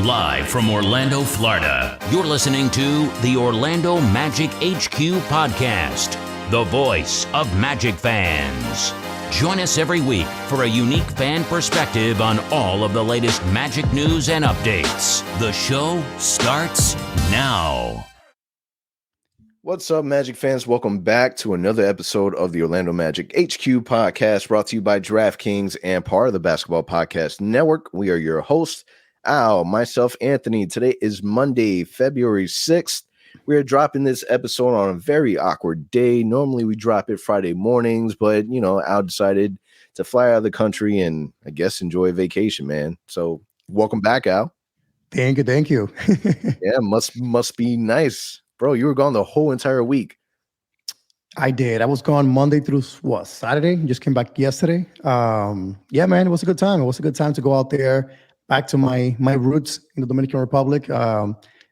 Live from Orlando, Florida, you're listening to the Orlando Magic HQ podcast, the voice of Magic fans. Join us every week for a unique fan perspective on all of the latest Magic news and updates. The show starts now. What's up, Magic fans? Welcome back to another episode of the Orlando Magic HQ podcast, brought to you by DraftKings and part of the Basketball Podcast Network. We are your hosts, Al, myself, Anthony. Today is Monday, February 6th. We are dropping this episode on a very awkward day. Normally we drop it Friday mornings, but, Al decided to fly out of the country and, I guess, enjoy a vacation, man. So welcome back, Al. Thank you. Yeah, must be nice. Bro, you were gone the whole entire week. I did. I was gone Monday through Saturday. Just came back yesterday. Yeah, man, it was a good time. It was a good time to go out there, back to my roots in the Dominican Republic.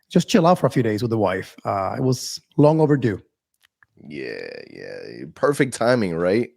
Just chill out for a few days with the wife. It was long overdue. Yeah. Perfect timing, right?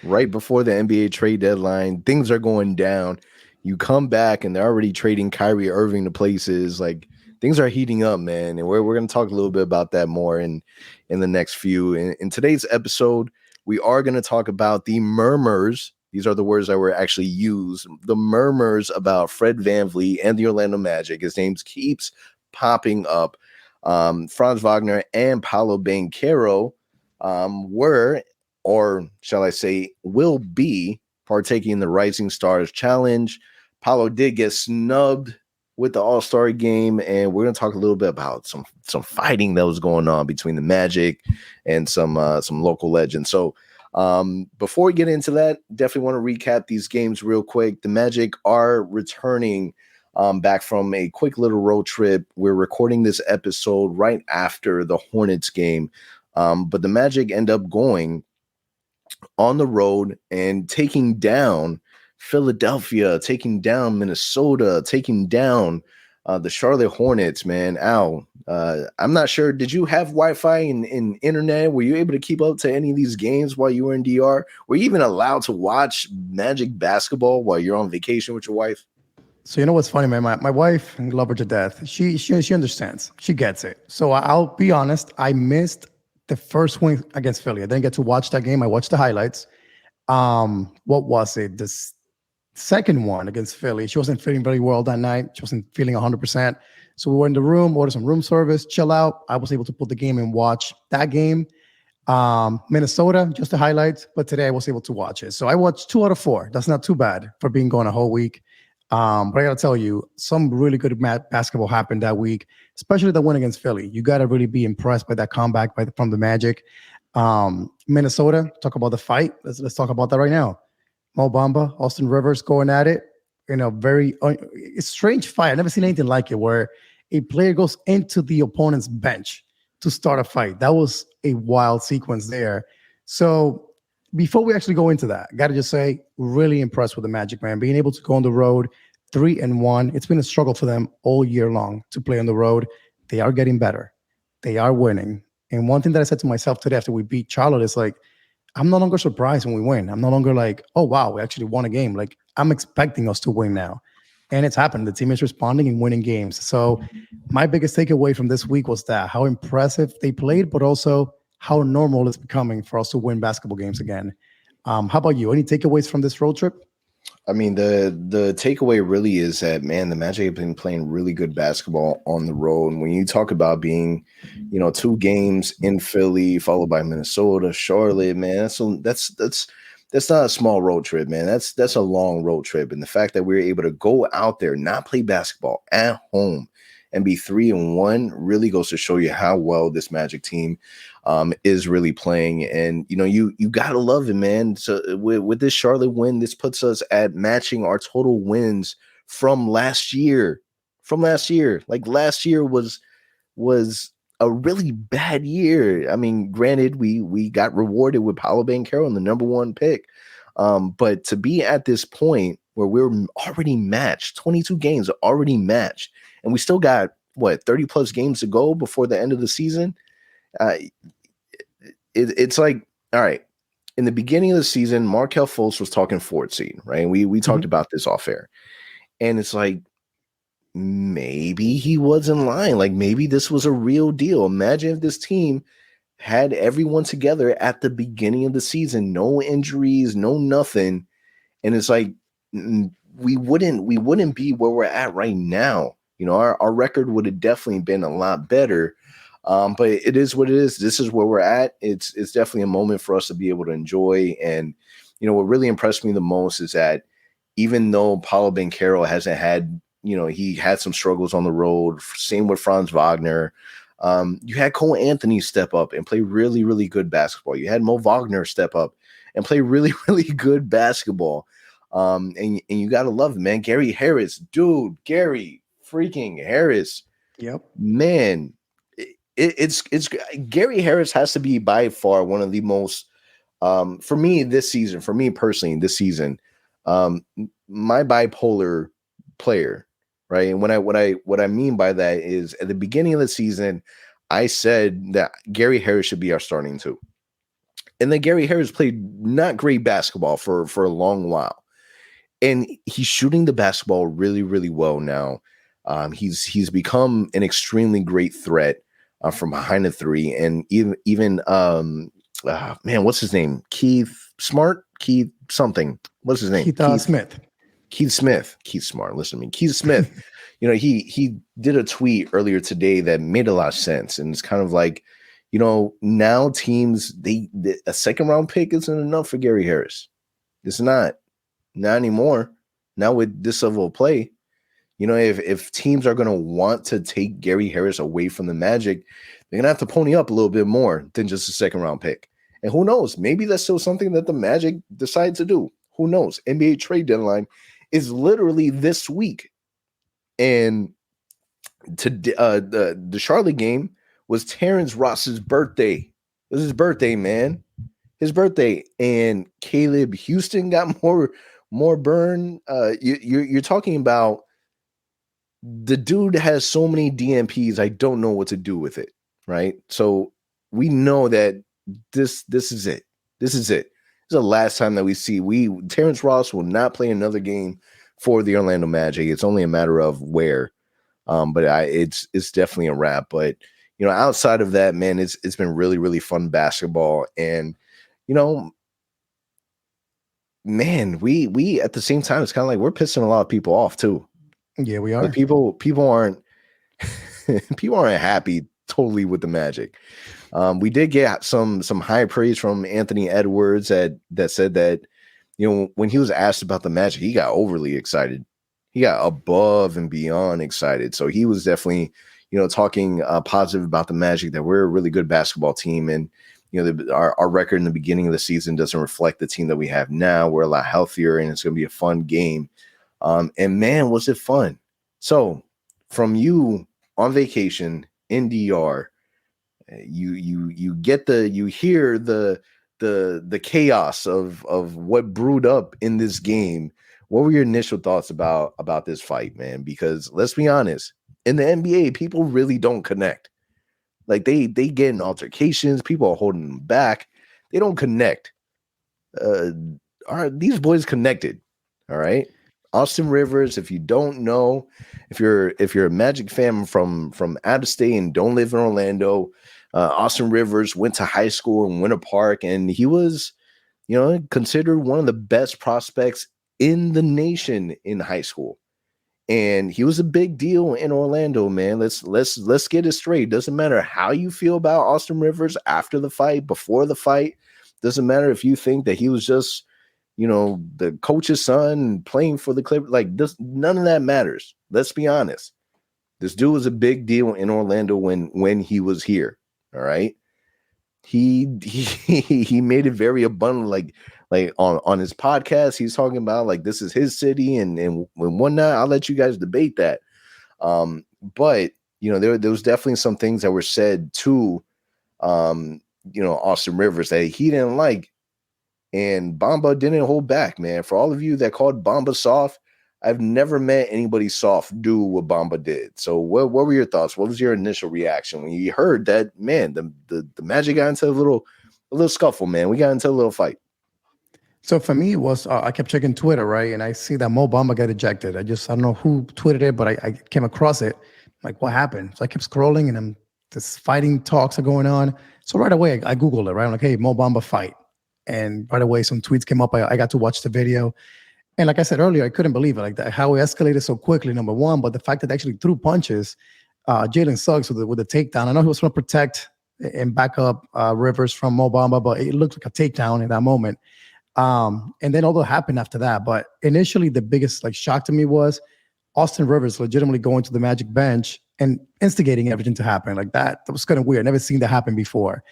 Right before the NBA trade deadline. Things are going down. You come back and they're already trading Kyrie Irving to places. Like, things are heating up, man. And we're going to talk a little bit about that more in the next few. In today's episode, we are going to talk about the murmurs. These are the words that were actually used. The murmurs about Fred VanVleet and the Orlando Magic. His name keeps popping up. Franz Wagner and Paolo Banchero were, or shall I say, will be partaking in the Rising Stars Challenge. Paolo did get snubbed with the All-Star game, and we're going to talk a little bit about some fighting that was going on between the Magic and some local legends. So before we get into that, definitely want to recap these games real quick. The Magic are returning back from a quick little road trip. We're recording this episode right after the Hornets game, but the Magic end up going on the road and taking down Philadelphia, taking down Minnesota, taking down the Charlotte Hornets, man. Al, I'm not sure. Did you have Wi-Fi and internet? Were you able to keep up to any of these games while you were in DR? Were you even allowed to watch Magic basketball while you're on vacation with your wife? So you know what's funny, man? My wife, I love her to death. She understands. She gets it. So I'll be honest. I missed the first win against Philly. I didn't get to watch that game. I watched the highlights. What was it? This second one against Philly. She wasn't feeling very well that night. She wasn't feeling 100%. So we were in the room, ordered some room service, chill out. I was able to put the game and watch that game. Minnesota, just the highlights. But today I was able to watch it. So I watched 2 out of 4. That's not too bad for being gone a whole week. But I got to tell you, some really good basketball happened that week, especially the win against Philly. You got to really be impressed by that comeback from the Magic. Minnesota, talk about the fight. Let's talk about that right now. Mo Bamba, Austin Rivers going at it in a very strange fight. I've never seen anything like it, where a player goes into the opponent's bench to start a fight. That was a wild sequence there. So before we actually go into that, got to just say, really impressed with the Magic, man. Being able to go on the road 3-1. It's been a struggle for them all year long to play on the road. They are getting better. They are winning. And one thing that I said to myself today after we beat Charlotte is like, I'm no longer surprised when we win. I'm no longer like, oh, wow, we actually won a game. Like, I'm expecting us to win now. And it's happened. The team is responding and winning games. So my biggest takeaway from this week was that how impressive they played, but also how normal it's becoming for us to win basketball games again. How about you? Any takeaways from this road trip? I mean, the takeaway really is that, man, the Magic have been playing really good basketball on the road. And when you talk about being, 2 games in Philly, followed by Minnesota, Charlotte, man, that's not a small road trip, man. That's a long road trip. And the fact that we're able to go out there, not play basketball at home, and be 3-1 really goes to show you how well this Magic team is really playing. And, you got to love it, man. So with this Charlotte win, this puts us at matching our total wins from last year. Like, last year was a really bad year. I mean, granted, we got rewarded with Paolo Banchero in the number 1 pick. But to be at this point where we're already matched, 22 games are already matched, and we still got 30 plus games to go before the end of the season. It's like, all right, in the beginning of the season, Markelle Fultz was talking 4th seed, right? We talked about this off air, and it's like, maybe he wasn't lying. Like maybe this was a real deal. Imagine if this team had everyone together at the beginning of the season, no injuries, no nothing, and it's like we wouldn't be where we're at right now. You know, our record would have definitely been a lot better. But it is what it is. This is where we're at. It's definitely a moment for us to be able to enjoy. And you know, what really impressed me the most is that even though Paulo Banchero hasn't had, you know, he had some struggles on the road. Same with Franz Wagner. You had Cole Anthony step up and play really, really good basketball. You had Mo Wagner step up and play really, really good basketball. And you gotta love it, man. Gary Harris, dude, Gary freaking Harris, Yep. man. It's Gary Harris has to be by far one of the most for me this season, for me personally this season, my bipolar player, right? And what I mean by that is at the beginning of the season, I said that Gary Harris should be our starting two. And then Gary Harris played not great basketball for a long while. And he's shooting the basketball really, really well now. He's become an extremely great threat from behind the three, and even man, what's his name? Keith Smart, Keith something. What's his name? Keith Smith. Keith Smith. Keith Smart. Listen to me, Keith Smith. You know, he did a tweet earlier today that made a lot of sense, and it's kind of like, you know, now teams a second round pick isn't enough for Gary Harris. It's not anymore. Now with this level of play, you know, if teams are going to want to take Gary Harris away from the Magic, they're going to have to pony up a little bit more than just a second round pick. And who knows? Maybe that's still something that the Magic decide to do. Who knows? NBA trade deadline is literally this week. And to the Charlotte game was Terrence Ross's birthday. It was his birthday, man. His birthday. And Caleb Houston got more burn. You're talking about the dude has so many DMPs. I don't know what to do with it. Right. So we know that this is it. This is it. This is the last time that we see Terrence Ross will not play another game for the Orlando Magic. It's only a matter of where. But it's definitely a wrap. But you know, outside of that, man, it's been really, really fun basketball. And you know, man, we at the same time, it's kind of like we're pissing a lot of people off too. Yeah, we are. Like people aren't people aren't happy totally with the Magic. We did get some high praise from Anthony Edwards that said that, you know, when he was asked about the Magic, he got overly excited. He got above and beyond excited. So he was definitely, you know, talking positive about the Magic, that we're a really good basketball team. And, you know, our record in the beginning of the season doesn't reflect the team that we have now. We're a lot healthier, and it's going to be a fun game. And man, was it fun. So from you on vacation in DR, you hear the chaos of what brewed up in this game. What were your initial thoughts about this fight, man? Because let's be honest, in the NBA, people really don't connect. Like they get in altercations, people are holding them back. They don't connect. Are these boys connected? All right. Austin Rivers, if you don't know, if you're a Magic fan from out of state and don't live in Orlando, Austin Rivers went to high school in Winter Park, and he was, you know, considered one of the best prospects in the nation in high school. And he was a big deal in Orlando, man. Let's get it straight. Doesn't matter how you feel about Austin Rivers after the fight, before the fight. Doesn't matter if you think that he was just, you know, the coach's son playing for the Clippers. Like this, none of that matters. Let's be honest. This dude was a big deal in Orlando when he was here. All right. He made it very abundant, like on his podcast, he's talking about like this is his city and whatnot. I'll let you guys debate that. But you know, there was definitely some things that were said to you know, Austin Rivers that he didn't like. And Bamba didn't hold back, man. For all of you that called Bamba soft, I've never met anybody soft do what Bamba did. So what were your thoughts? What was your initial reaction when you heard that, man, the Magic got into a little scuffle, man? We got into a little fight. So for me, it was I kept checking Twitter, right, and I see that Mo Bamba got ejected. I don't know who tweeted it, but I came across it. Like, what happened? So I kept scrolling, and this fighting talks are going on. So right away, I googled it. Right, I'm like, hey, Mo Bamba fight, and right away some tweets came up. I got to watch the video, and like I said earlier, I couldn't believe it, like that how it escalated so quickly. Number one, but the fact that they actually threw punches. Jalen Suggs with the takedown. I know he was going to protect and back up Rivers from Mo Bamba, but it looked like a takedown in that moment. And then all that happened after that. But initially, the biggest like shock to me was Austin Rivers legitimately going to the Magic bench and instigating everything to happen like that. That was kind of weird. Never seen that happen before.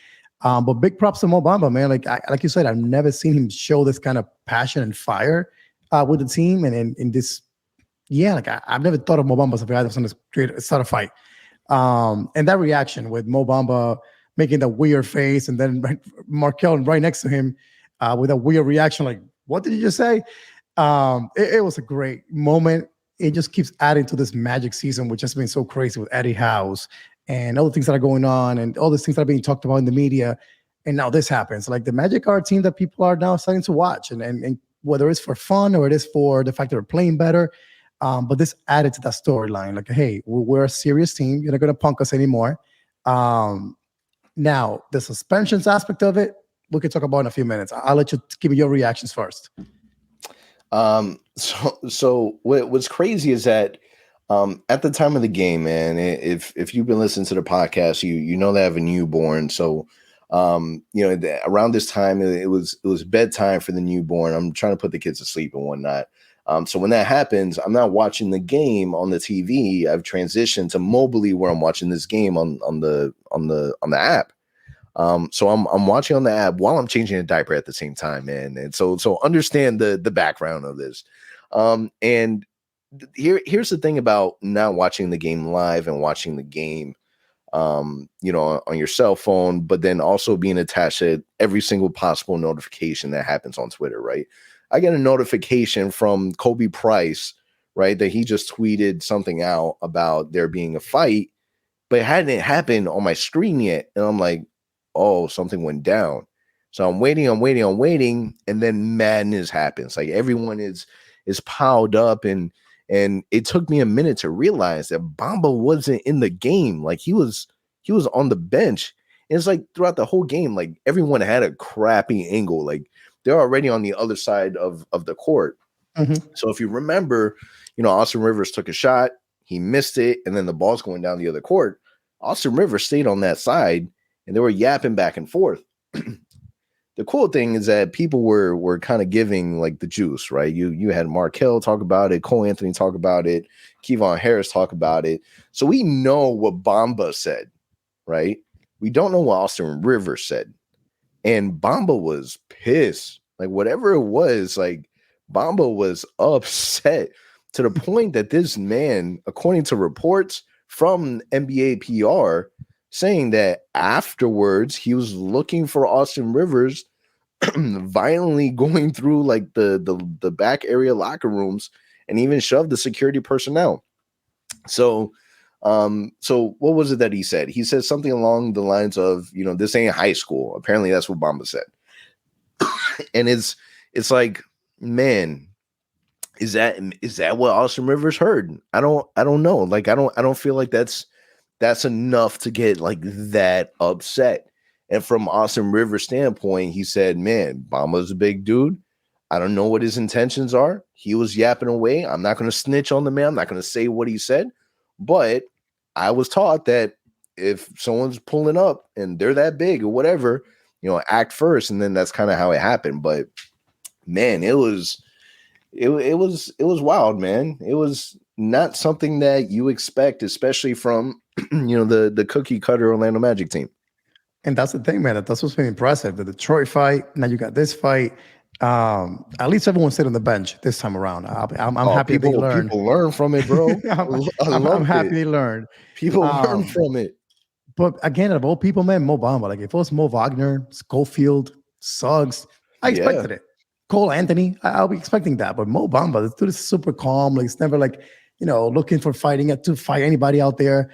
But big props to Mo Bamba, man. Like you said, I've never seen him show this kind of passion and fire with the team. And in this, yeah, like I've never thought of Mo Bamba as a guy that was going to start a fight. And that reaction with Mo Bamba making that weird face, and then Markel right next to him with a weird reaction, like, what did you just say? It was a great moment. It just keeps adding to this Magic season, which has been so crazy with Eddie House and all the things that are going on and all these things that are being talked about in the media. And now this happens. Like the Magic are a team that people are now starting to watch, and whether it's for fun or it is for the fact that they're playing better. But this added to that storyline. Like, hey, we're a serious team. You're not going to punk us anymore. Now, the suspensions aspect of it, we can talk about in a few minutes. I'll let you give me your reactions first. So what's crazy is that at the time of the game, man, if you've been listening to the podcast, you know they have a newborn. So around this time it was bedtime for the newborn. I'm trying to put the kids to sleep and whatnot. So when that happens, I'm not watching the game on the TV. I've transitioned to mobily where I'm watching this game on the app. So I'm watching on the app while I'm changing a diaper at the same time, man. And so understand the background of this. And here's the thing about not watching the game live and watching the game, on your cell phone, but then also being attached to every single possible notification that happens on Twitter, right? I get a notification from Kobe Price, right, that he just tweeted something out about there being a fight, but it hadn't happened on my screen yet. And I'm like, oh, something went down. So I'm waiting, and then madness happens. Like everyone is piled up, and it took me a minute to realize that Bamba wasn't in the game. Like he was on the bench. And it's like throughout the whole game, like everyone had a crappy angle. Like they're already on the other side of the court. Mm-hmm. So if you remember, Austin Rivers took a shot, he missed it, and then the ball's going down the other court. Austin Rivers stayed on that side, and they were yapping back and forth. The cool thing is that people were kind of giving like the juice, right? You had Markel talk about it, Cole Anthony talk about it, Kevon Harris talk about it. So we know what Bamba said, right? We don't know what Austin Rivers said. And Bamba was pissed. Like whatever it was, like Bamba was upset to the point that this man, according to reports from NBA PR, saying that afterwards he was looking for Austin Rivers violently going through like the back area locker rooms and even shoved the security personnel. So what was it that he said? He said something along the lines of, this ain't high school. Apparently that's what Bamba said. And it's like, man, is that what Austin Rivers heard? I don't know. Like, I don't feel like that's enough to get like that upset. And from Austin Rivers' standpoint, he said, man, Bamba's a big dude. I don't know what his intentions are. He was yapping away. I'm not going to snitch on the man. I'm not going to say what he said. But I was taught that if someone's pulling up and they're that big or whatever, act first. And then that's kind of how it happened. But man, it was wild, man. It was not something that you expect, especially from, the cookie cutter Orlando Magic team. And that's the thing, man. That's what's been impressive. The Detroit fight. Now you got this fight. At least everyone stayed on the bench this time around. I'm happy they learned. People learn from it, bro. I'm happy they learned. People learn from it. But again, of all people, man, Mo Bamba. Like if it was Mo Wagner, Schofield, Suggs, I expected it. Cole Anthony, I'll be expecting that. But Mo Bamba, this dude is super calm. Like it's never like, looking for to fight anybody out there.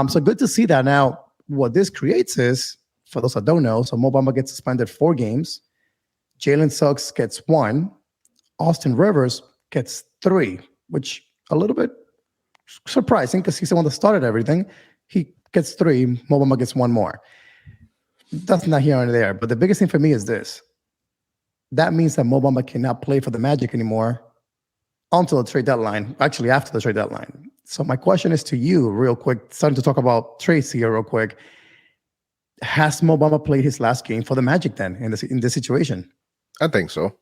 So good to see that. Now, what this creates is, for those that don't know, so Mo Bamba gets suspended 4 games. Jalen Suggs gets 1. Austin Rivers gets 3, which a little bit surprising because he's the one that started everything. He gets 3. Mo Bamba gets 1 more. That's not here and there. But the biggest thing for me is this. That means that Mo Bamba cannot play for the Magic anymore until the trade deadline, actually after the trade deadline. So my question is to you real quick, starting to talk about trades here real quick. Has Mo Bamba played his last game for the Magic then in this situation? I think so.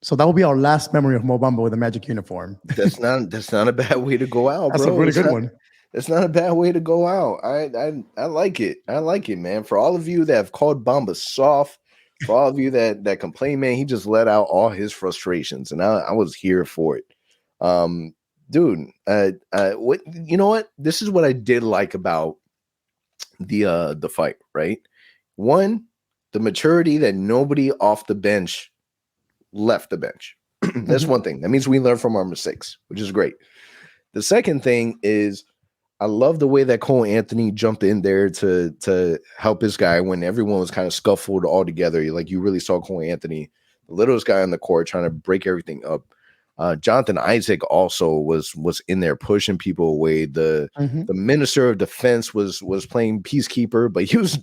So that will be our last memory of Mo Bamba with a Magic uniform. That's not a bad way to go out, That's bro. a really good one. It's not a bad way to go out. I like it. I like it, man. For all of you that have called Bamba soft, for all of you that complain, man, he just let out all his frustrations, and I was here for it. Dude, what you know what? This is what I did like about the fight, right? One, the maturity that nobody off the bench left the bench. That's one thing. That means we learn from our mistakes, which is great. The second thing is I love the way that Cole Anthony jumped in there to help his guy when everyone was kind of scuffled all together. Like you really saw Cole Anthony, the littlest guy on the court, trying to break everything up. Jonathan Isaac also was in there pushing people away. The Minister of Defense was playing peacekeeper, but he was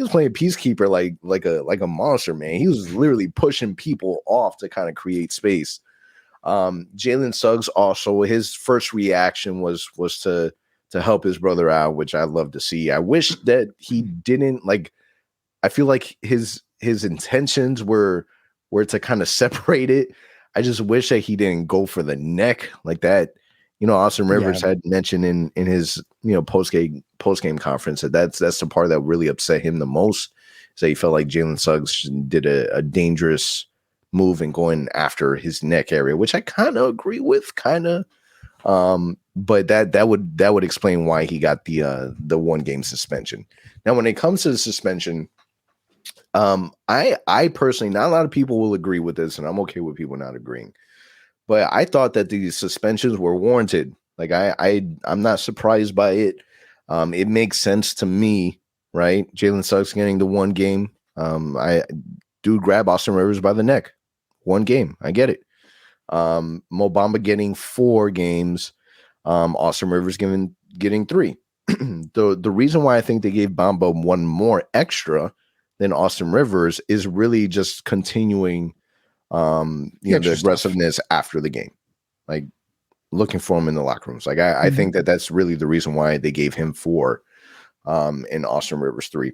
playing peacekeeper like a monster, man. He was literally pushing people off to kind of create space. Jalen Suggs also, his first reaction was to help his brother out, which I love to see. I wish that he didn't I feel like his intentions were to kind of separate it. I just wish that he didn't go for the neck like that. Austin Rivers had mentioned in his post game conference that's the part that really upset him the most. So he felt like Jalen Suggs did a dangerous move in going after his neck area, which I kind of agree with, but that would explain why he got the 1 game suspension. Now, when it comes to the suspension, I personally, not a lot of people will agree with this, and I'm okay with people not agreeing. But I thought that these suspensions were warranted. Like I'm not surprised by it. It makes sense to me, right? Jalen Suggs getting the 1 game. I do grab Austin Rivers by the neck. 1 game, I get it. Mo Bamba getting 4 games. Austin Rivers getting 3. The reason why I think they gave Bamba 1 more extra than Austin Rivers is really just continuing the aggressiveness after the game, like looking for him in the locker rooms. Like I think that's really the reason why they gave him 4 and Austin Rivers 3.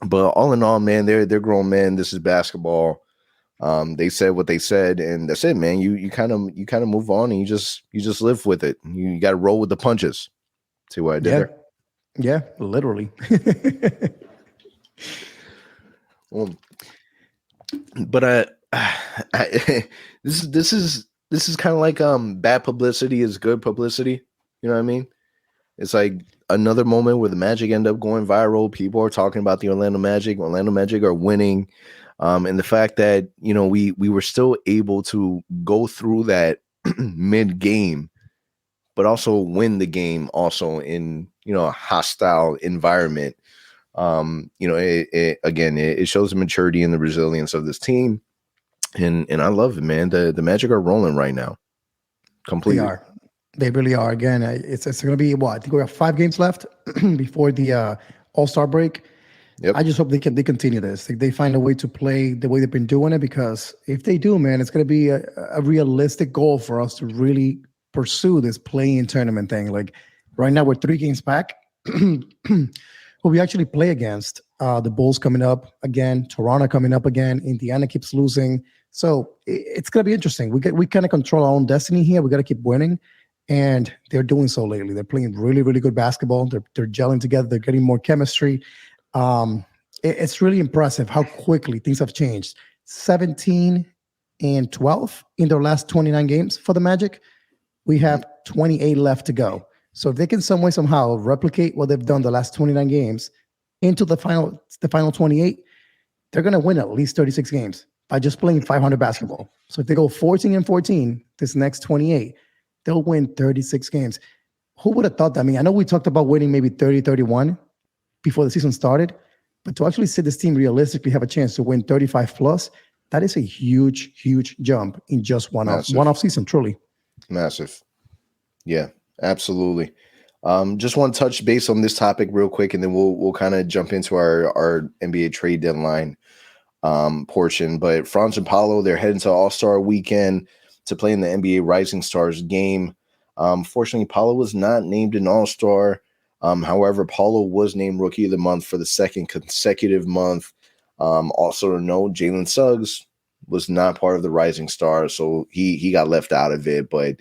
But all in all, man, they're grown men. This is basketball. They said what they said, and that's it, man. You kind of move on, and you just live with it. You got to roll with the punches. See what I did there? Yeah, literally. Well, but this is kind of like bad publicity is good publicity. You know what I mean? It's like another moment where the Magic end up going viral. People are talking about the Orlando Magic. Orlando Magic are winning. And the fact that, we were still able to go through that mid game, but also win the game also in, a hostile environment. It shows the maturity and the resilience of this team. And I love it, man. The Magic are rolling right now. Completely. They really are. Again, it's going to be what? I think we have 5 games left before the All-Star break. Yep. I just hope they continue this. They find a way to play the way they've been doing it, because if they do, man, it's going to be a realistic goal for us to really pursue this play-in tournament thing. Like right now, we're 3 games back. Who we actually play against. The Bulls coming up again, Toronto coming up again, Indiana keeps losing. So it's going to be interesting. We kind of control our own destiny here. We got to keep winning, and they're doing so lately. They're playing really, really good basketball. They're gelling together. They're getting more chemistry. It's really impressive how quickly things have changed. 17 and 12 in their last 29 games for the Magic. We have 28 left to go. So if they can some way, somehow replicate what they've done the last 29 games into the final 28, they're going to win at least 36 games by just playing 500 basketball. So if they go 14 and 14 this next 28, they'll win 36 games. Who would have thought that? I mean, I know we talked about winning maybe 30, 31 before the season started, but to actually see this team realistically have a chance to win 35 plus, That is a huge jump in just Massive, one off season, truly. massive. Yeah, absolutely. Just want to touch base on this topic real quick, and then we'll kind of jump into our NBA trade deadline portion. But Franz and Paulo, they're heading to All-Star weekend to play in the NBA Rising Stars game. Fortunately, Paulo was not named an All-Star. However, Paulo was named Rookie of the Month for the second consecutive month. Also to note, Jalen Suggs was not part of the Rising Stars, so he got left out of it. But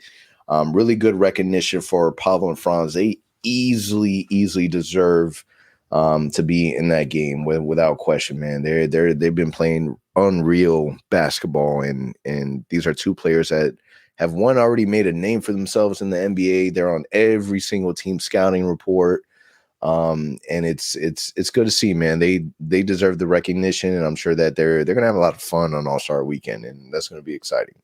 really good recognition for Paulo and Franz. They easily deserve to be in that game without question, man. They've been playing unreal basketball, and these are two players that have one already made a name for themselves in the NBA. They're on every single team scouting report. And it's good to see, man. They deserve the recognition, and I'm sure that they're gonna have a lot of fun on All-Star weekend, and that's gonna be exciting.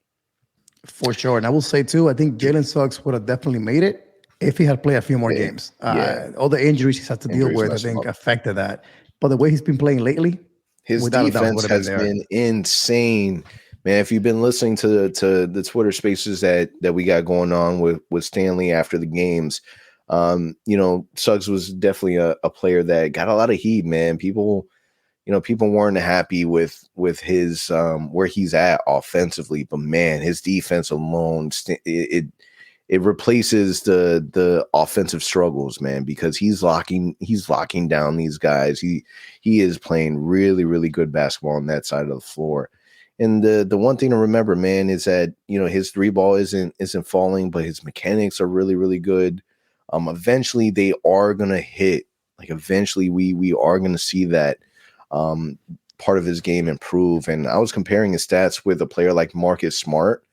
For sure. And I will say too, I think Jalen Suggs would have definitely made it if he had played a few more games. Yeah. All the injuries he's had to deal Injuries with, I messed him think, up. affected that. But the way he's been playing lately, His without a doubt, defense would have been has there. been insane, man. If you've been listening to the Twitter Spaces that we got going on with Stanley after the games, Suggs was definitely a player that got a lot of heat, man. People weren't happy with his where he's at offensively, but man, his defense alone it replaces the offensive struggles, man, because he's locking down these guys. He is playing really good basketball on that side of the floor. And the one thing to remember, man, is that his three ball isn't falling, but his mechanics are really good. Eventually they are gonna hit. Like eventually we are gonna see that part of his game improve. And I was comparing his stats with a player like Marcus Smart.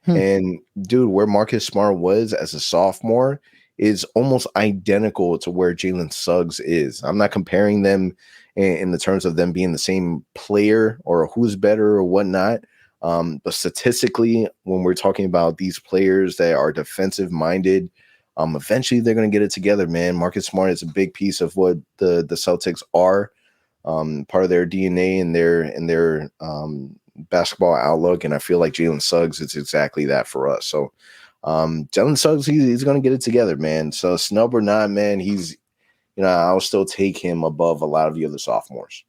And dude, where Marcus Smart was as a sophomore is almost identical to where Jalen Suggs is. I'm not comparing them in the terms of them being the same player or who's better or whatnot. But statistically, when we're talking about these players that are defensive minded, eventually they're going to get it together, man. Marcus Smart is a big piece of what the Celtics are, part of their DNA and their basketball outlook, and I feel like Jalen Suggs is exactly that for us. So Jalen Suggs, he's going to get it together, man. So snub or not, man, he's I'll still take him above a lot of the other sophomores.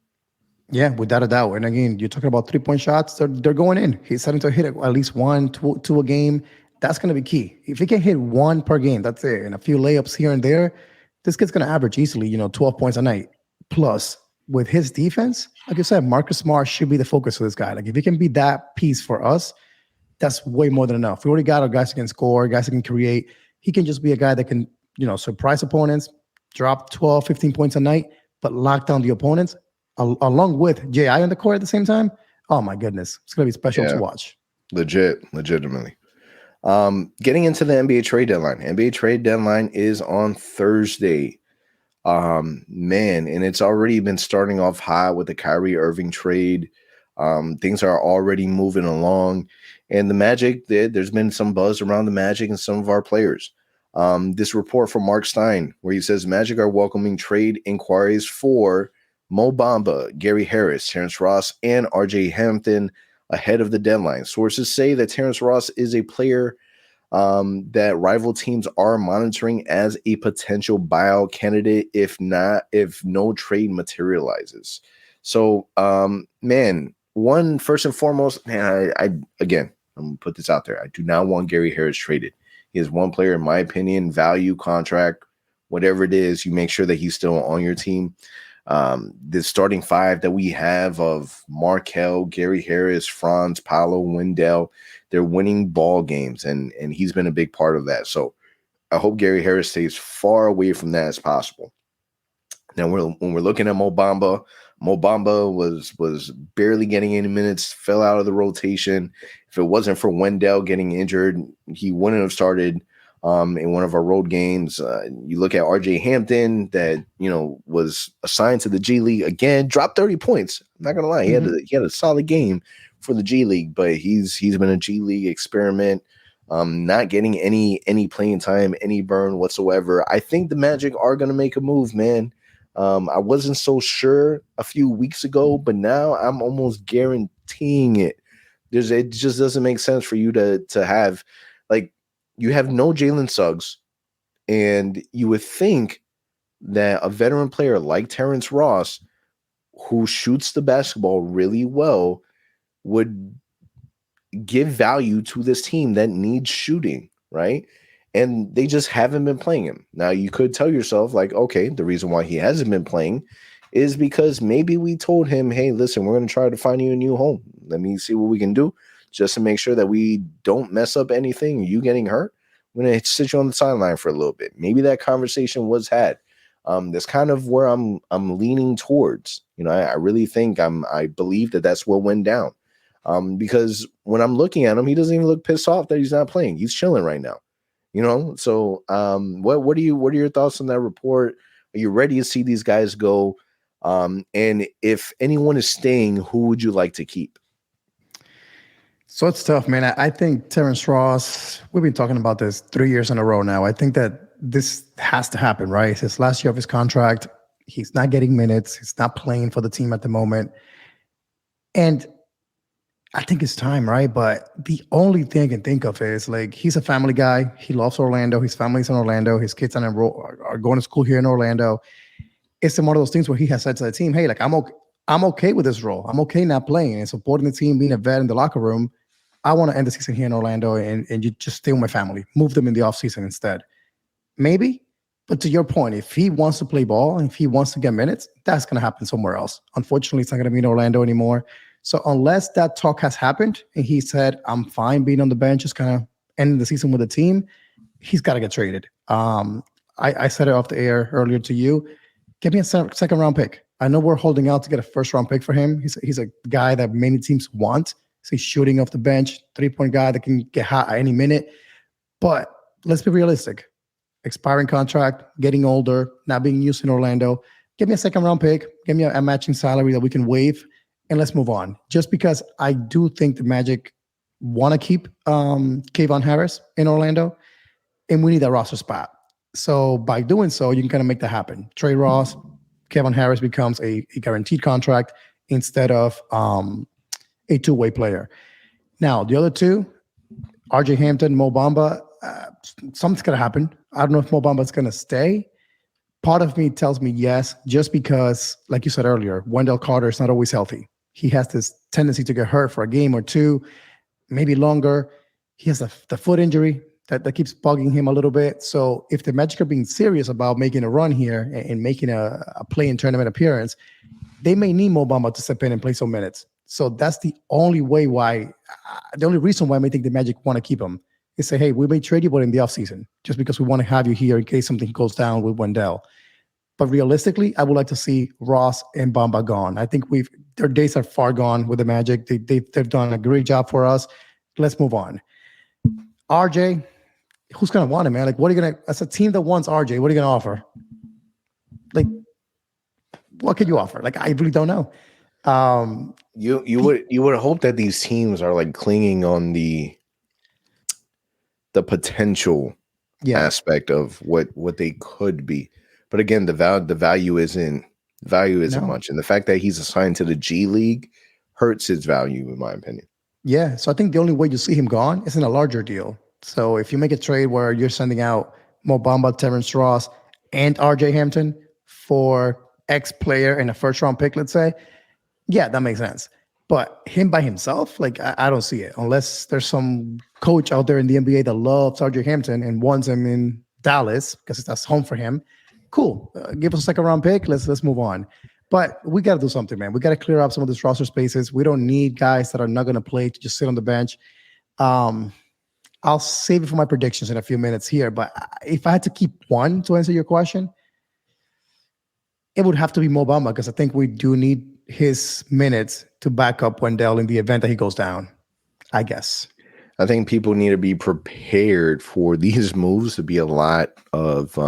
Yeah, without a doubt. And again, you're talking about 3-point shots. They're going in. He's starting to hit at least one, two a game. That's going to be key. If he can hit one per game, that's it. And a few layups here and there, this kid's going to average easily, 12 points a night. Plus, with his defense, like you said, Marcus Smart should be the focus of this guy. Like if he can be that piece for us, that's way more than enough. We already got our guys that can score, guys that can create. He can just be a guy that can, surprise opponents, drop 12, 15 points a night, but lock down the opponents along with J.I. on the court at the same time. Oh my goodness. It's going to be special to watch. Legitimately. Getting into the NBA trade deadline. NBA trade deadline is on Thursday. Man, and it's already been starting off hot with the Kyrie Irving trade. Things are already moving along, and the Magic, there's been some buzz around the Magic and some of our players. This report from Mark Stein, where he says Magic are welcoming trade inquiries for Mo Bamba, Gary Harris, Terrence Ross, and RJ Hampton ahead of the deadline. Sources say that Terrence Ross is a player that rival teams are monitoring as a potential buyout candidate if no trade materializes. So, man, first and foremost, man, I'm gonna put this out there. I do not want Gary Harris traded. He is one player, in my opinion, value, contract, whatever it is, you make sure that he's still on your team. The starting five that we have of Markel, Gary Harris, Franz, Paolo, Wendell, they're winning ball games, and he's been a big part of that. So I hope Gary Harris stays far away from that as possible. Now, when we're looking at Mo Bamba was barely getting any minutes, fell out of the rotation. If it wasn't for Wendell getting injured, he wouldn't have started in one of our road games. You look at RJ Hampton, that was assigned to the G League again, dropped 30 points. I'm not gonna lie, he had a solid game for the G League, but he's been a G League experiment, not getting any playing time, any burn whatsoever. I think the Magic are gonna make a move, man. I wasn't so sure a few weeks ago, but now I'm almost guaranteed guaranteeing it. It just doesn't make sense for you to have, like, you have no Jalen Suggs, and you would think that a veteran player like Terrence Ross, who shoots the basketball really well, would give value to this team that needs shooting, right? And they just haven't been playing him. Now, you could tell yourself, like, okay, the reason why he hasn't been playing is because maybe we told him, hey, listen, we're going to try to find you a new home. Let me see what we can do just to make sure that we don't mess up anything, you getting hurt. We're going to sit you on the sideline for a little bit. Maybe that conversation was had. That's kind of where I'm leaning towards. I really think I believe that that's what went down. Because when I'm looking at him, he doesn't even look pissed off that he's not playing. He's chilling right now. So what are your thoughts on that report? Are you ready to see these guys go? And if anyone is staying, who would you like to keep? So it's tough, man. I think Terrence Ross, we've been talking about this 3 years in a row now. I think that this has to happen, right? It's his last year of his contract. He's not getting minutes. He's not playing for the team at the moment. And I think it's time, right? But the only thing I can think of is, like, he's a family guy. He loves Orlando. His family's in Orlando. His kids are going to school here in Orlando. It's one of those things where he has said to the team, hey, like, I'm okay with this role. I'm okay not playing and supporting the team, being a vet in the locker room. I want to end the season here in Orlando and you just stay with my family. Move them in the offseason instead. Maybe. But to your point, if he wants to play ball and if he wants to get minutes, that's going to happen somewhere else. Unfortunately, it's not going to be in Orlando anymore. So unless that talk has happened and he said, I'm fine being on the bench, just kind of ending the season with the team, he's got to get traded. I said it off the air earlier to you. Give me a second round pick. I know we're holding out to get a first round pick for him. He's a guy that many teams want. He's shooting off the bench, 3-point guy that can get hot at any minute. But let's be realistic. Expiring contract, getting older, not being used in Orlando. Give me a second round pick. Give me a matching salary that we can waive, and let's move on. Just because I do think the Magic want to keep Kayvon Harris in Orlando, and we need a roster spot. So by doing so, you can kind of make that happen. Trey Ross, Kayvon Harris becomes a guaranteed contract instead of a two-way player. Now, the other two, RJ Hampton, Mo Bamba, something's going to happen. I don't know if Mo Bamba's going to stay. Part of me tells me yes, just because, like you said earlier, Wendell Carter is not always healthy. He has this tendency to get hurt for a game or two, maybe longer. He has the foot injury that keeps bugging him a little bit. So if the Magic are being serious about making a run here and making a play-in tournament appearance, they may need Mo Bamba to step in and play some minutes. So that's the only way the only reason why I may think the Magic want to keep him is say, hey, we may trade you, but in the offseason, just because we want to have you here in case something goes down with Wendell. But realistically, I would like to see Ross and Bamba gone. I think their days are far gone with the Magic. They've done a great job for us. Let's move on. RJ, who's going to want him, man? Like, what are you going to, as a team that wants RJ, what are you going to offer? Like, what could you offer? Like, I really don't know. You would hope that these teams are, like, clinging on the potential aspect of what they could be. But again, the value isn't much. And the fact that he's assigned to the G League hurts his value, in my opinion. Yeah. So I think the only way you see him gone is in a larger deal. So if you make a trade where you're sending out Mo Bamba, Terrence Ross, and RJ Hampton for X player and a first round pick, let's say, yeah, that makes sense. But him by himself, like, I don't see it unless there's some coach out there in the NBA that loves RJ Hampton and wants him in Dallas because that's home for him. Cool. Give us a second round pick. Let's move on. But we got to do something, man. We got to clear up some of these roster spaces. We don't need guys that are not going to play to just sit on the bench. I'll save it for my predictions in a few minutes here. But if I had to keep one to answer your question, it would have to be Mo Bamba because I think we do need his minutes to back up Wendell in the event that he goes down, I guess. I think people need to be prepared for these moves to be a lot of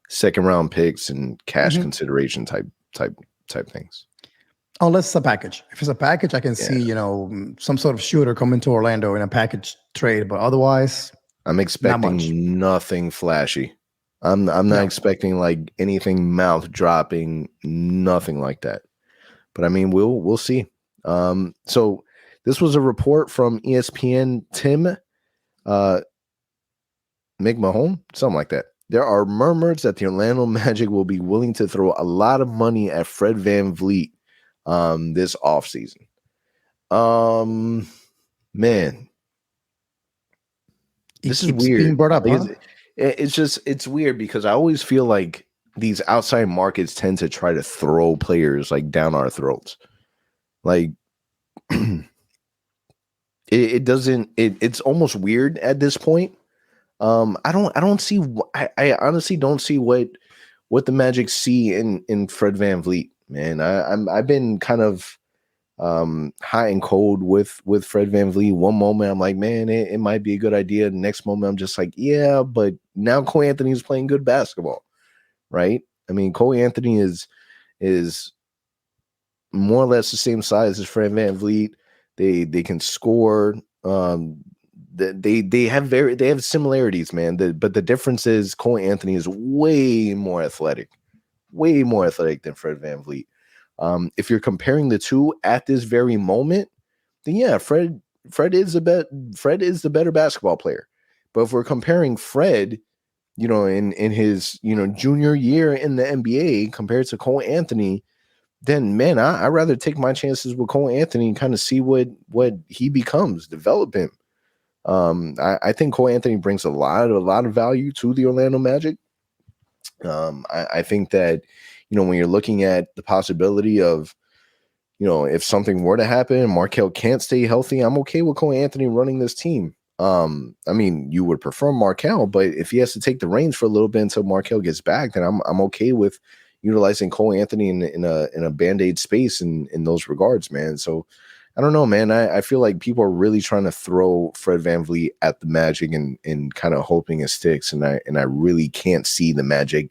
second round picks and cash consideration type things. Unless it's a package. If it's a package, I can see, some sort of shooter coming to Orlando in a package trade, but otherwise, I'm expecting nothing flashy. I'm not expecting like anything mouth dropping, nothing like that. But I mean, we'll see. So this was a report from ESPN Tim McMahon, something like that. There are murmurs that the Orlando Magic will be willing to throw a lot of money at Fred VanVleet this offseason. Man, this is weird. Being brought up, like, huh? it's weird because I always feel like these outside markets tend to try to throw players like down our throats. Like it doesn't. It's almost weird at this point. I don't see. I honestly don't see what the Magic see in Fred VanVleet. Man, I've been kind of hot and cold with Fred VanVleet. One moment I'm like, man, it might be a good idea. The next moment I'm just like, yeah, but now Cole Anthony is playing good basketball, right? I mean, Cole Anthony is more or less the same size as Fred VanVleet. They can score. They have similarities, man. But the difference is Cole Anthony is way more athletic than Fred VanVleet. If you're comparing the two at this very moment, then yeah, Fred is the better basketball player. But if we're comparing Fred, in his junior year in the NBA compared to Cole Anthony, then man, I'd rather take my chances with Cole Anthony and kind of see what he becomes, develop him. I think Cole Anthony brings a lot of value to the Orlando Magic. I think that, when you're looking at the possibility of, if something were to happen and Markelle can't stay healthy, I'm okay with Cole Anthony running this team. I mean, you would prefer Markelle, but if he has to take the reins for a little bit until Markelle gets back, then I'm okay with utilizing Cole Anthony in a Band-Aid space in those regards, man. So I don't know, man. I feel like people are really trying to throw Fred VanVleet at the Magic and kind of hoping it sticks. And I really can't see the Magic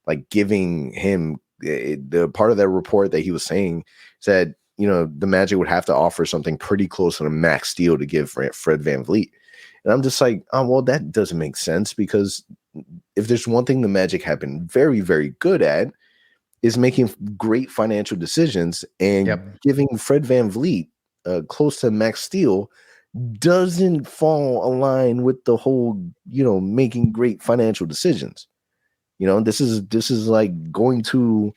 like giving him the part of that report that he was saying said, the Magic would have to offer something pretty close to a max deal to give Fred VanVleet. And I'm just like, oh, well, that doesn't make sense, because if there's one thing the Magic have been very, very good at is making great financial decisions, and giving Fred VanVleet close to max deal doesn't fall align with the whole, making great financial decisions. This is like going to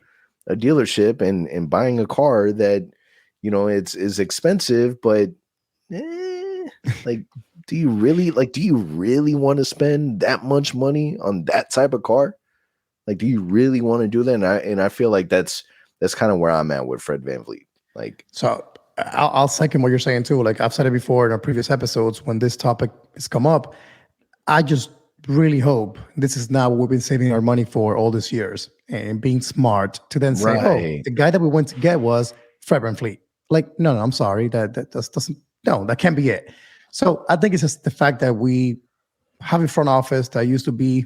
a dealership and buying a car that, it's expensive, but like, do you really want to spend that much money on that type of car? Like, do you really want to do that? And I feel like that's kind of where I'm at with Fred VanVleet. Like, so I'll second what you're saying too. Like I've said it before in our previous episodes, when this topic has come up, I just really hope this is not what we've been saving our money for all these years, and being smart to then say, oh, the guy that we went to get was Fred VanVleet. Like, no, I'm sorry. That doesn't, no, that can't be it. So I think it's just the fact that we have a front office that used to be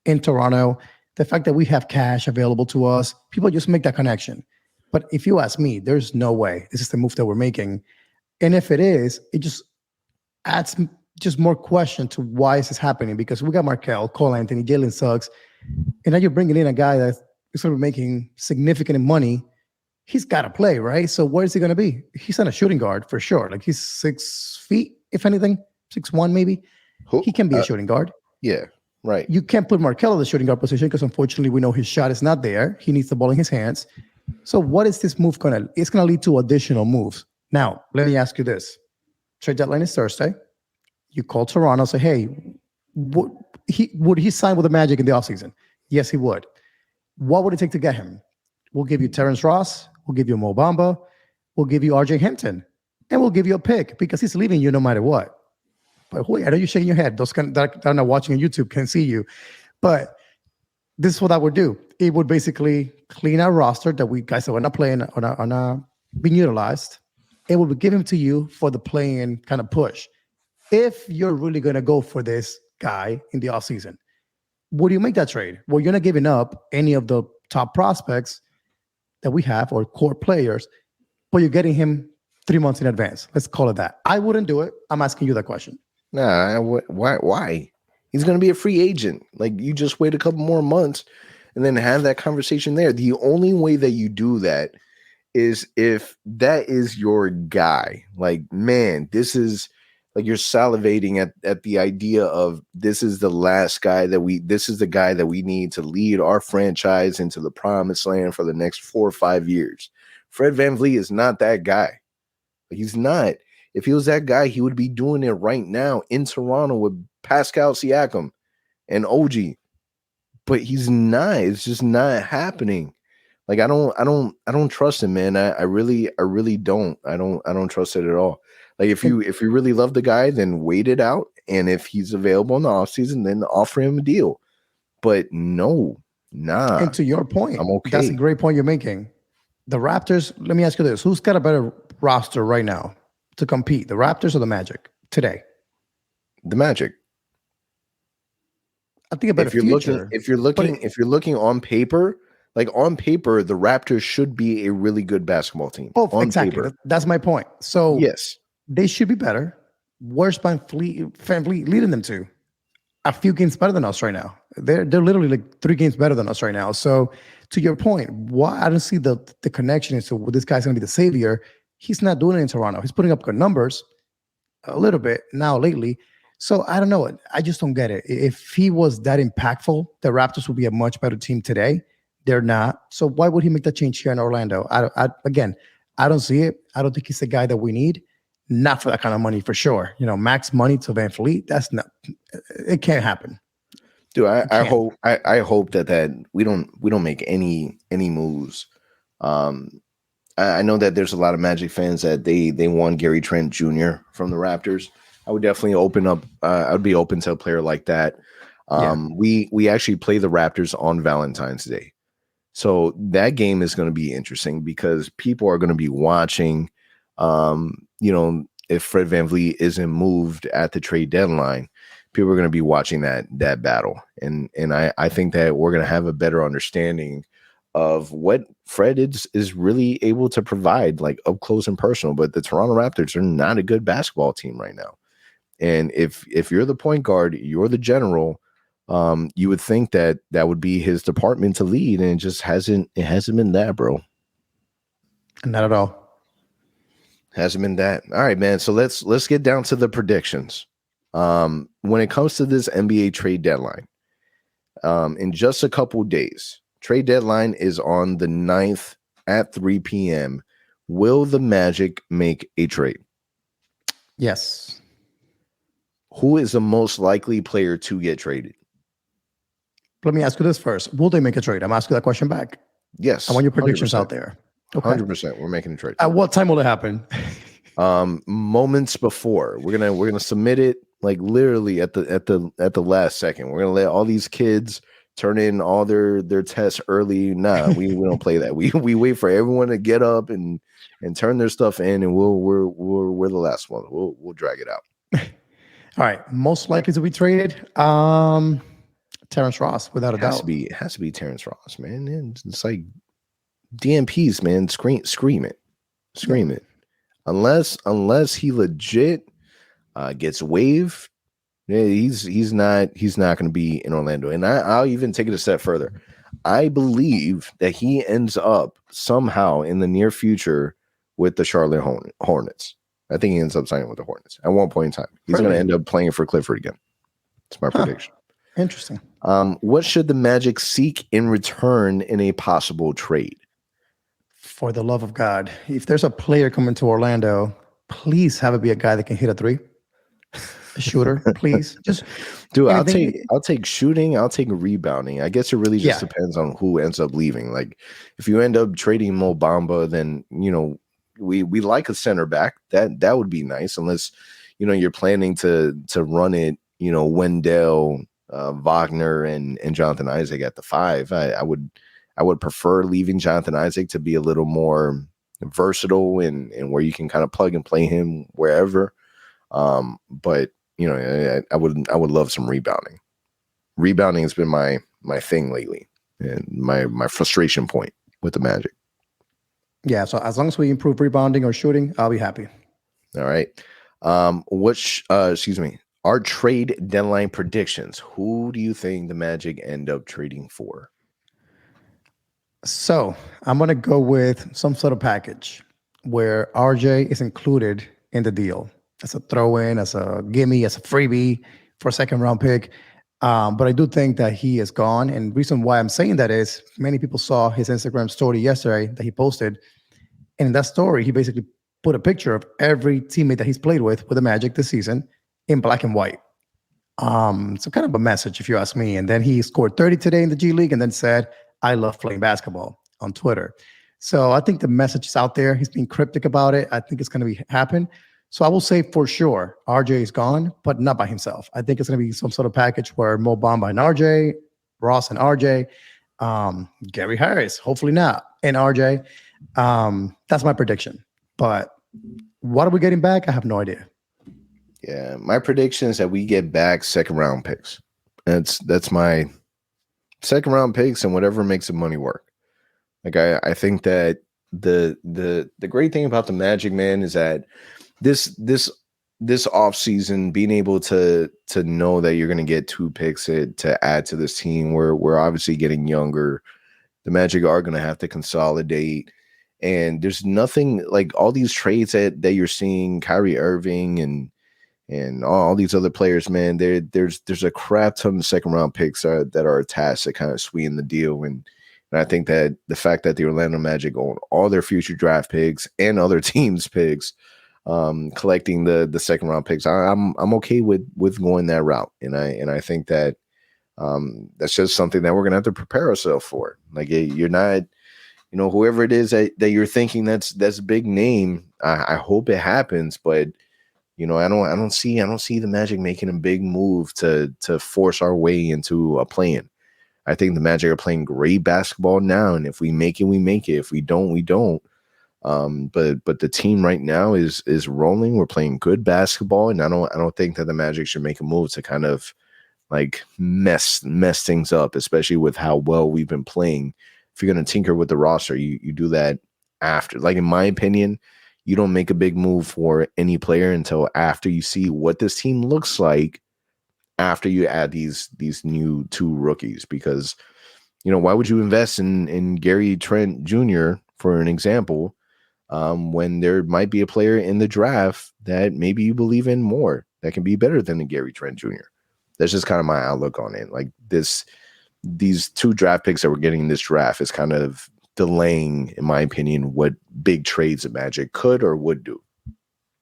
in Toronto, the fact that we have cash available to us, people just make that connection. But if you ask me, there's no way this is the move that we're making. And if it is, it just adds just more question to why is this happening, because we got Markelle, Cole Anthony, Jalen Suggs, and now you're bringing in a guy that's sort of making significant money. He's got to play, right? So where is he going to be? He's not a shooting guard for sure. Like, he's 6 feet, if anything, 6'1" maybe. He can be a shooting guard. Yeah, right. You can't put Markelle in the shooting guard position because unfortunately we know his shot is not there. He needs the ball in his hands. So what is this move going to? It's going to lead to additional moves. Now, let me ask you this. Trade deadline is Thursday. You call Toronto, say, hey, would he sign with the Magic in the offseason? Yes, he would. What would it take to get him? We'll give you Terrence Ross. We'll give you Mo Bamba. We'll give you RJ Hampton. And we'll give you a pick because he's leaving you no matter what. But wait, I know you're shaking your head. Those that are not watching on YouTube can see you. But this is what I would do. It would basically clean our roster that we guys that were not playing on being utilized. It would give him to you for the play-in kind of push. If you're really going to go for this guy in the offseason, would you make that trade? Well, you're not giving up any of the top prospects that we have or core players, but you're getting him 3 months in advance. Let's call it that. I wouldn't do it. I'm asking you that question. Nah, why? He's going to be a free agent. Like, you just wait a couple more months and then have that conversation there. The only way that you do that is if that is your guy, like, man, this is like you're salivating at the idea of this is the last guy this is the guy that we need to lead our franchise into the promised land for the next 4 or 5 years. Fred VanVleet is not that guy. He's not. If he was that guy, he would be doing it right now in Toronto with Pascal Siakam and OG. But he's not. It's just not happening. Like I don't trust him, man. I really don't. I don't trust it at all. Like if you really love the guy, then wait it out. And if he's available in the offseason, then offer him a deal. But no, nah. And to your point, I'm okay. That's a great point you're making. The Raptors, let me ask you this. Who's got a better roster right now to compete? The Raptors or the Magic today? The Magic. I think a better future. If you're looking on paper, like on paper, the Raptors should be a really good basketball team. Oh, on exactly. Paper. That's my point. So yes, they should be better. Where's Van Vliet leading them to? A few games better than us right now. They're literally like 3 games better than us right now. So to your point, why I don't see the connection is to this guy's going to be the savior. He's not doing it in Toronto. He's putting up good numbers a little bit now lately. So I don't know. I just don't get it. If he was that impactful, the Raptors would be a much better team today. They're not. So why would he make that change here in Orlando? I don't see it. I don't think he's the guy that we need. Not for that kind of money, for sure. Max money to Van Vliet. That's not. It can't happen. Dude, I hope that we don't make any moves. I know that there's a lot of Magic fans that they want Gary Trent Jr. from the Raptors. I would definitely open up. I would be open to a player like that. We actually play the Raptors on Valentine's Day, so that game is going to be interesting because people are going to be watching. If Fred VanVleet isn't moved at the trade deadline, people are going to be watching that battle, and I think that we're going to have a better understanding of what Fred is really able to provide, like up close and personal. But the Toronto Raptors are not a good basketball team right now. And if you're the point guard, you're the general, you would think that would be his department to lead, and it just hasn't been that, bro. Not at all. Hasn't been that. All right, man. So let's get down to the predictions. When it comes to this NBA trade deadline, in just a couple days, trade deadline is on the 9th at 3 p.m. Will the Magic make a trade? Yes. Who is the most likely player to get traded? Let me ask you this first. Will they make a trade? I'm asking that question back. Yes. I want your predictions 100%. Out there. Okay. 100%. We're making a trade. At what time will it happen? Moments before. We're gonna submit it like literally at the last second. We're gonna let all these kids turn in all their tests early. Nah, we don't play that. We wait for everyone to get up and turn their stuff in, and we're the last one. We'll drag it out. All right, most likely to be traded. Terrence Ross, without a doubt. It has to be Terrence Ross, man. And it's like DMPs, man. Scream it. Unless he legit gets waived, yeah, he's not going to be in Orlando. And I'll even take it a step further. I believe that he ends up somehow in the near future with the Charlotte Hornets. I think he ends up signing with the Hornets at one point in time. He's going to end up playing for Clifford again. That's my prediction. Interesting. What should the Magic seek in return in a possible trade? For the love of God, if there's a player coming to Orlando, please have it be a guy that can hit a 3. A shooter, please. Just dude, I'll take shooting, I'll take rebounding. I guess it really just depends on who ends up leaving. Like if you end up trading Mo Bamba, then we like a center back. That would be nice, unless you're planning to run it, Wendell, Wagner and Jonathan Isaac at the 5. I would prefer leaving Jonathan Isaac to be a little more versatile and where you can kind of plug and play him wherever. But I would love some rebounding. Rebounding has been my thing lately, and my frustration point with the Magic. Yeah, so as long as we improve rebounding or shooting, I'll be happy. All right. Our trade deadline predictions. Who do you think the Magic end up trading for? So I'm gonna go with some sort of package where RJ is included in the deal as a throw-in, as a gimme, as a freebie for a second round pick. But I do think that he is gone. And reason why I'm saying that is many people saw his Instagram story yesterday that he posted. And in that story, he basically put a picture of every teammate that he's played with the Magic this season in black and white. So kind of a message, if you ask me. And then he scored 30 today in the G League and then said, I love playing basketball on Twitter. So I think the message is out there. He's being cryptic about it. I think it's going to be happen. So I will say for sure, RJ is gone, but not by himself. I think it's going to be some sort of package where Mo Bamba and RJ, Ross and RJ, Gary Harris, hopefully not, and RJ. That's my prediction. But what are we getting back? I have no idea. Yeah, my prediction is that we get back second round picks. That's my second round picks and whatever makes the money work. Like I think that the great thing about the Magic, man, is that this off season, being able to know that you're going to get 2 picks to add to this team, where we're obviously getting younger. The Magic are going to have to consolidate, and there's nothing like all these trades that you're seeing, Kyrie Irving and all these other players, man. There's a crap ton of second round picks that are attached to kind of sweeten the deal, and I think that the fact that the Orlando Magic own all their future draft picks and other teams' picks, collecting the second round picks, I'm okay with going that route, and I think that that's just something that we're gonna have to prepare ourselves for. Like, you're not, whoever it is that you're thinking that's a big name. I hope it happens, but I don't see the Magic making a big move to force our way into a play-in. I think the Magic are playing great basketball now, and if we make it, we make it. If we don't, we don't. But the team right now is rolling. We're playing good basketball, and I don't think that the Magic should make a move to kind of like mess things up, especially with how well we've been playing. If you're gonna tinker with the roster, you do that after. Like, in my opinion, you don't make a big move for any player until after you see what this team looks like, after you add these new 2 rookies. Because why would you invest in Gary Trent Jr., for an example, when there might be a player in the draft that maybe you believe in more, that can be better than the Gary Trent Jr.? That's just kind of my outlook on it. Like, these 2 draft picks that we're getting in this draft is kind of delaying, in my opinion, what big trades the Magic could or would do.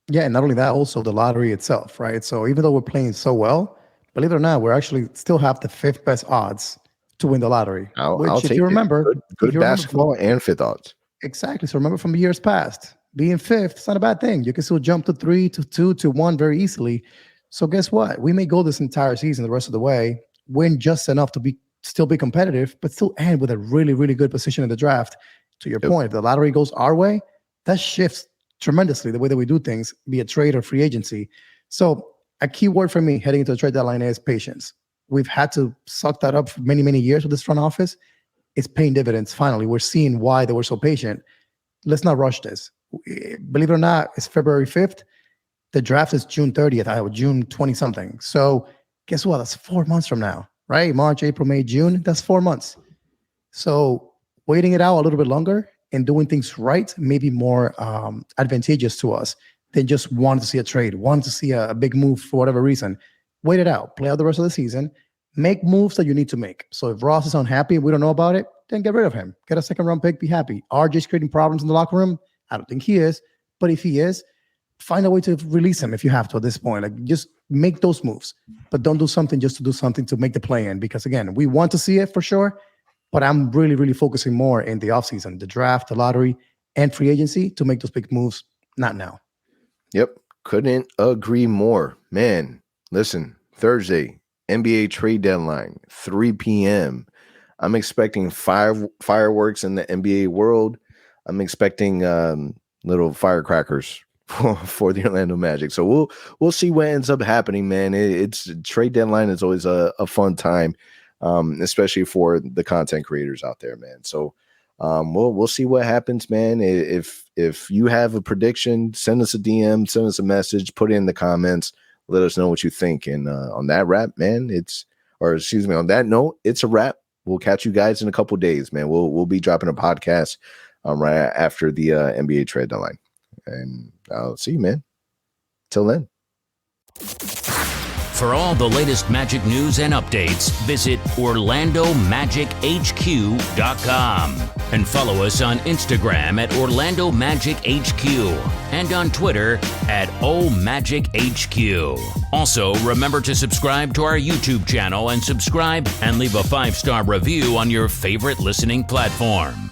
Yeah, and not only that, also the lottery itself, right? So even though we're playing so well, believe it or not, we're actually still have the 5th best odds to win the lottery. I'll if take you remember, good basketball and 5th odds. Exactly. So remember from years past, being 5th, it's not a bad thing. You can still jump to 3, to 2, to 1 very easily. So guess what? We may go this entire season the rest of the way, win just enough to still be competitive, but still end with a really, really good position in the draft. To your point, if the lottery goes our way, that shifts tremendously the way that we do things, be it trade or free agency. So a key word for me heading into the trade deadline is patience. We've had to suck that up for many, many years with this front office. It's paying dividends. Finally, we're seeing why they were so patient. Let's not rush this. Believe it or not, it's February 5th. The draft is June 30th, June 20 something. So guess what? That's 4 months from now, right? March, April, May, June. That's 4 months. So waiting it out a little bit longer and doing things right may be more advantageous to us than just wanting to see a trade, wanting to see a big move for whatever reason. Wait it out. Play out the rest of the season. Make moves that you need to make. So if Ross is unhappy, we don't know about it, then get rid of him. Get a second round pick, be happy. RJ's creating problems in the locker room. I don't think he is. But if he is, find a way to release him if you have to at this point. Like, just make those moves. But don't do something just to do something to make the play in. Because again, we want to see it for sure. But I'm really, really focusing more in the offseason, the draft, the lottery, and free agency to make those big moves, not now. Yep. Couldn't agree more. Man, listen, Thursday, NBA trade deadline, 3 p.m. I'm expecting fireworks in the NBA world. I'm expecting little firecrackers for the Orlando Magic. So we'll see what ends up happening, man. It's trade deadline is always a fun time, especially for the content creators out there, man. So we'll see what happens, man. If you have a prediction, send us a DM, send us a message, put it in the comments, let us know what you think. And on that wrap, man, on that note, it's a wrap. we'll catch you guys in a couple days, man. We'll be dropping a podcast right after the NBA trade deadline, and I'll see you, man. Till then. For all the latest Magic news and updates, visit OrlandoMagicHQ.com and follow us on Instagram at Orlando Magic HQ and on Twitter at OMagicHQ. Also, remember to subscribe to our YouTube channel and subscribe and leave a 5-star review on your favorite listening platform.